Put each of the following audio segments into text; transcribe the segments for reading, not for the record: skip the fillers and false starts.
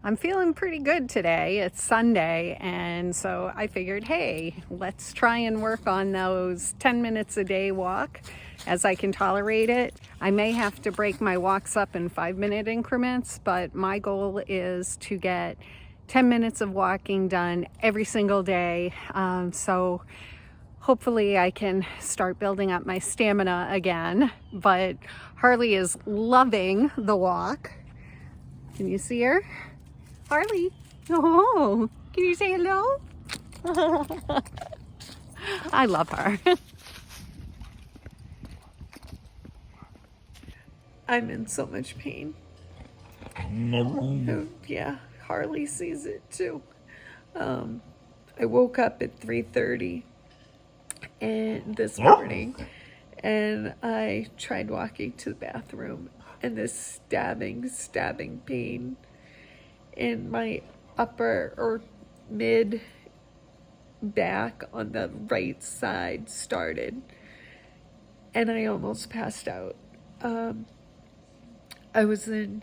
I'm feeling pretty good today. It's Sunday, and so I figured, hey, let's try and work on those 10 minutes a day walk as I can tolerate it. I may have to break my walks up in 5-minute increments, but my goal is to get 10 minutes of walking done every single day. So hopefully I can start building up my stamina again. But Harley is loving the walk. Can you see her? Harley, oh, can you say hello? I love her. I'm in so much pain. Yeah, Harley sees it too. I woke up at 3:30 and this morning, and I tried walking to the bathroom, and this stabbing pain in my upper or mid back on the right side started, and I almost passed out. I was in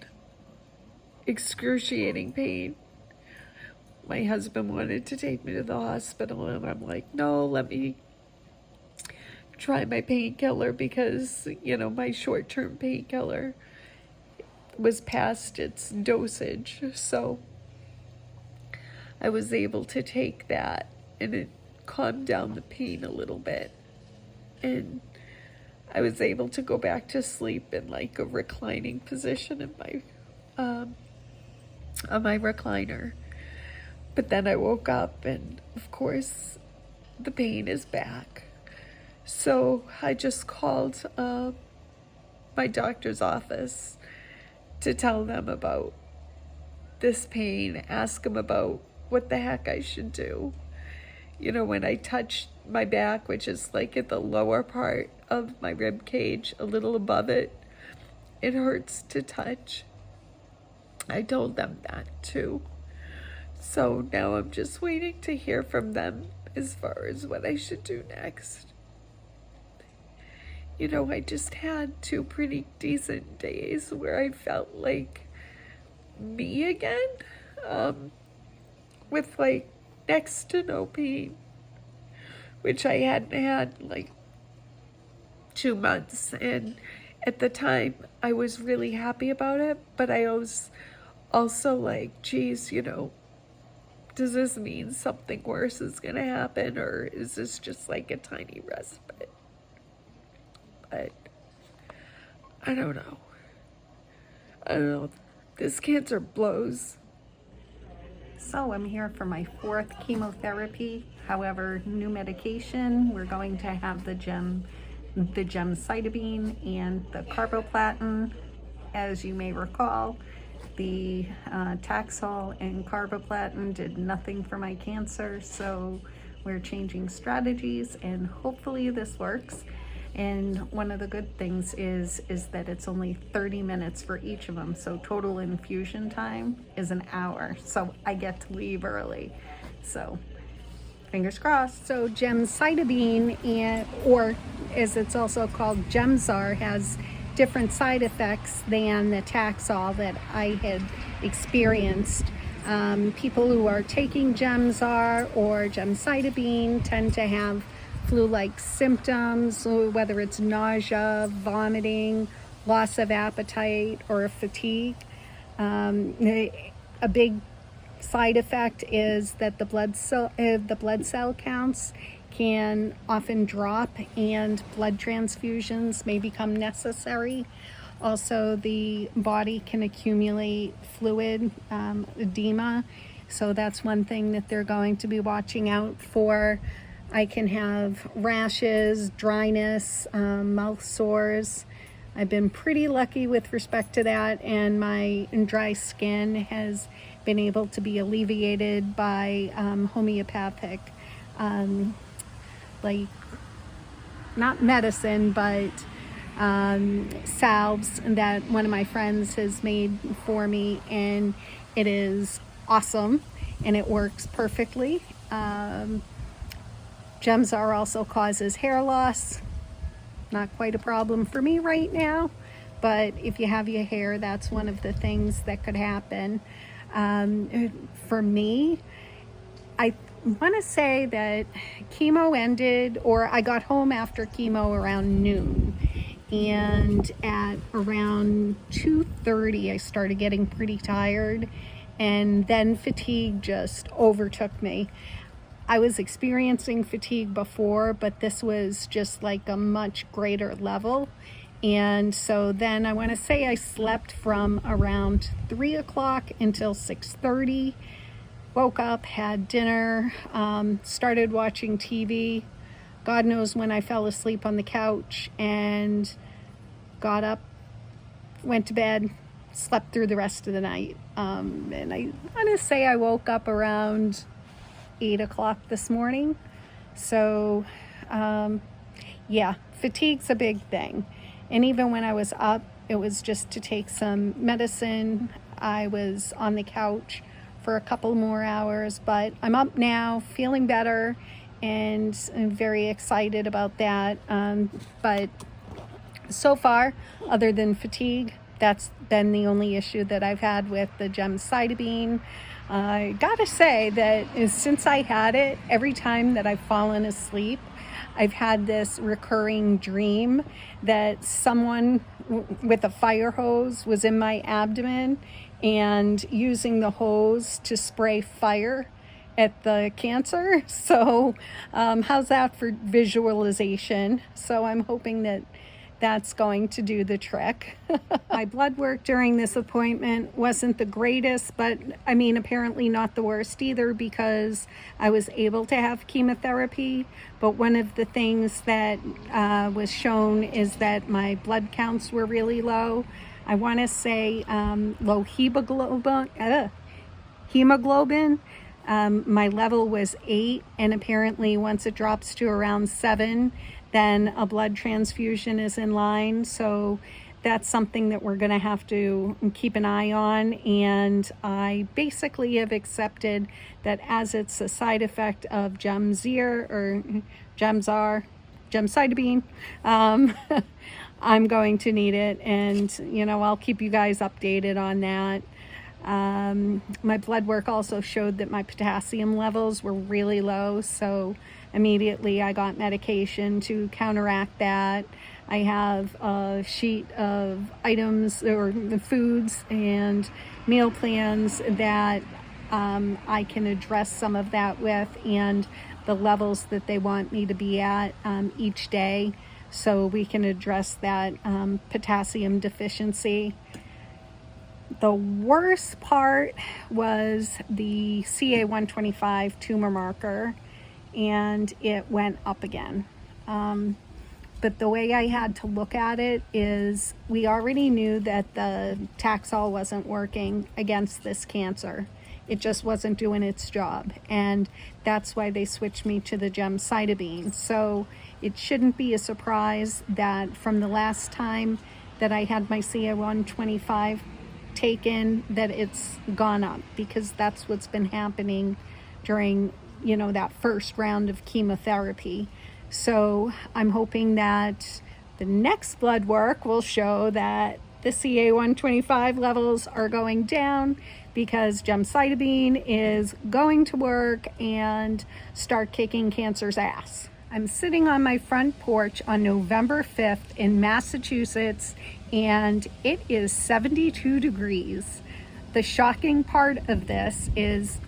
excruciating pain. My husband wanted to take me to the hospital, and I'm like, no, let me try my painkiller, because, you know, my short-term painkiller was past its dosage. So I was able to take that, and it calmed down the pain a little bit. And I was able to go back to sleep in like a reclining position in my on my recliner. But then I woke up, and of course the pain is back. So I just called my doctor's office to tell them about this pain, ask them about what the heck I should do. You know, when I touch my back, which is like at the lower part of my rib cage, a little above it, it hurts to touch. I told them that too. So now I'm just waiting to hear from them as far as what I should do next. You know, I just had 2 pretty decent days where I felt like me again, with like next to no pain, which I hadn't had like 2 months. And at the time I was really happy about it, but I was also like, geez, you know, does this mean something worse is gonna happen, or is this just like a tiny respite? But I don't know. This cancer blows. So I'm here for my 4th chemotherapy. However, new medication. We're going to have the Gemcitabine and the carboplatin. As you may recall, the Taxol and carboplatin did nothing for my cancer, so we're changing strategies, and hopefully this works. And one of the good things is that it's only 30 minutes for each of them, so total infusion time is an hour, so I get to leave early. So fingers crossed. So Gemcitabine, or as it's also called, Gemzar, has different side effects than the Taxol that I had experienced. People who are taking Gemzar or Gemcitabine tend to have flu-like symptoms, whether it's nausea, vomiting, loss of appetite, or fatigue. A big side effect is that the blood cell counts can often drop, and blood transfusions may become necessary. Also, the body can accumulate fluid, edema, so that's one thing that they're going to be watching out for. I can have rashes, dryness, mouth sores. I've been pretty lucky with respect to that, and my dry skin has been able to be alleviated by homeopathic, like not medicine, but salves that one of my friends has made for me, and it is awesome, and it works perfectly. Gemzar also causes hair loss. Not quite a problem for me right now, but if you have your hair, that's one of the things that could happen. For me, I want to say that chemo ended, or I got home after chemo around noon. And at around 2:30, I started getting pretty tired, and then fatigue just overtook me. I was experiencing fatigue before, but this was just like a much greater level. And so then I want to say I slept from around 3 o'clock until 6:30. Woke up, had dinner, started watching TV. God knows when I fell asleep on the couch, and got up, went to bed, slept through the rest of the night. And I want to say I woke up around 8 o'clock this morning. So, yeah, fatigue's a big thing. And even when I was up, it was just to take some medicine. I was on the couch for a couple more hours, but I'm up now, feeling better, and I'm very excited about that. But so far, other than fatigue, that's been the only issue that I've had with the Gemcitabine. I gotta say that since I had it, every time that I've fallen asleep, I've had this recurring dream that someone with a fire hose was in my abdomen and using the hose to spray fire at the cancer. So how's that for visualization? So I'm hoping that that's going to do the trick. My blood work during this appointment wasn't the greatest, but I mean, apparently not the worst either, because I was able to have chemotherapy. But one of the things that was shown is that my blood counts were really low. I want to say low hemoglobin. My level was 8, and apparently once it drops to around 7, then a blood transfusion is in line. So that's something that we're going to have to keep an eye on. And I basically have accepted that as it's a side effect of Gemzar or Gemcitabine, I'm going to need it. And, you know, I'll keep you guys updated on that. My blood work also showed that my potassium levels were really low, so immediately I got medication to counteract that. I have a sheet of items or the foods and meal plans that I can address some of that with, and the levels that they want me to be at each day, so we can address that potassium deficiency. The worst part was the CA-125 tumor marker, and it went up again. But the way I had to look at it is we already knew that the Taxol wasn't working against this cancer. It just wasn't doing its job, and that's why they switched me to the Gemcitabine. So it shouldn't be a surprise that from the last time that I had my CA-125 taken, that it's gone up, because that's what's been happening during, you know, that first round of chemotherapy. So I'm hoping that the next blood work will show that the CA-125 levels are going down, because Gemcitabine is going to work and start kicking cancer's ass. I'm sitting on my front porch on November 5th in Massachusetts, and it is 72 degrees. The shocking part of this is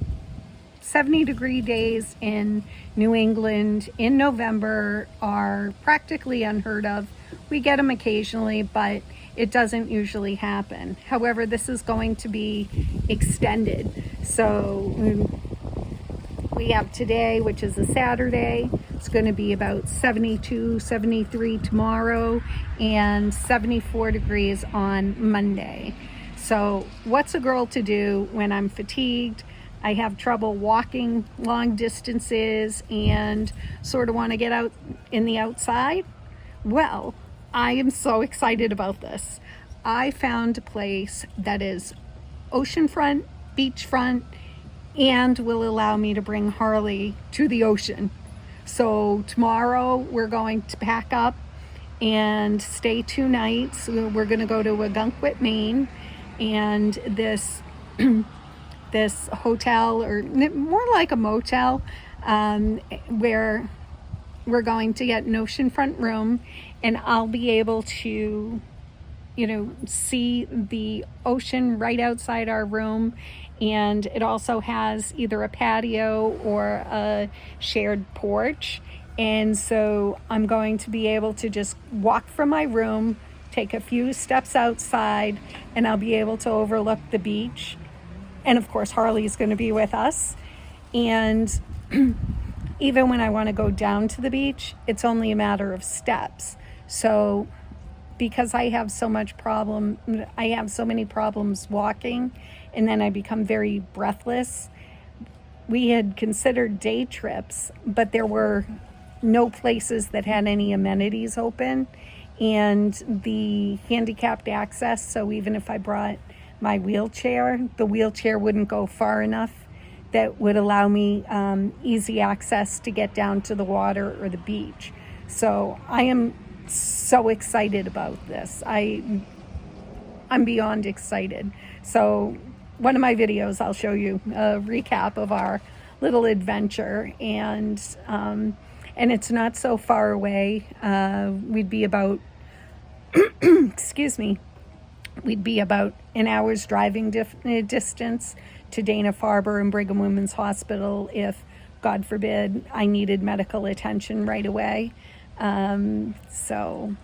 70-degree days in New England in November are practically unheard of. We get them occasionally, but it doesn't usually happen. However, this is going to be extended. So we have today, which is a Saturday. It's going to be about 72, 73 tomorrow, and 74 degrees on Monday. So what's a girl to do when I'm fatigued? I have trouble walking long distances and sort of want to get out in the outside. Well, I am so excited about this. I found a place that is oceanfront, beachfront, and will allow me to bring Harley to the ocean. So tomorrow we're going to pack up and stay 2 nights. We're going to go to Agunquit, Maine, and this this hotel, or more like a motel, where we're going to get an oceanfront room, and I'll be able to, see the ocean right outside our room. And it also has either a patio or a shared porch. And so I'm going to be able to just walk from my room, take a few steps outside, and I'll be able to overlook the beach. And of course, Harley's going to be with us. And even when I want to go down to the beach, it's only a matter of steps. So because I have so many problems walking, and then I become very breathless, we had considered day trips, but there were no places that had any amenities open, and the handicapped access, so even if I brought my wheelchair, the wheelchair wouldn't go far enough that would allow me easy access to get down to the water or the beach. So I am so excited about this. I'm beyond excited. So one of my videos, I'll show you a recap of our little adventure, and it's not so far away. We'd be about we'd be about an hour's driving distance to Dana-Farber and Brigham Women's Hospital if, God forbid, I needed medical attention right away. So,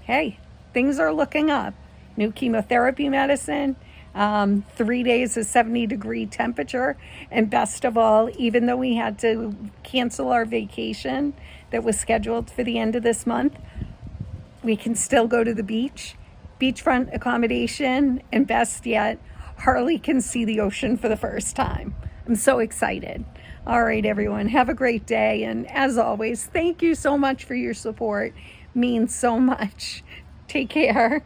hey, things are looking up. New chemotherapy medicine, 3 days of 70-degree temperature, and best of all, even though we had to cancel our vacation that was scheduled for the end of this month, we can still go to the beach, beachfront accommodation, and best yet, Harley can see the ocean for the first time. I'm so excited. All right, everyone, have a great day. And as always, thank you so much for your support. It means so much. Take care.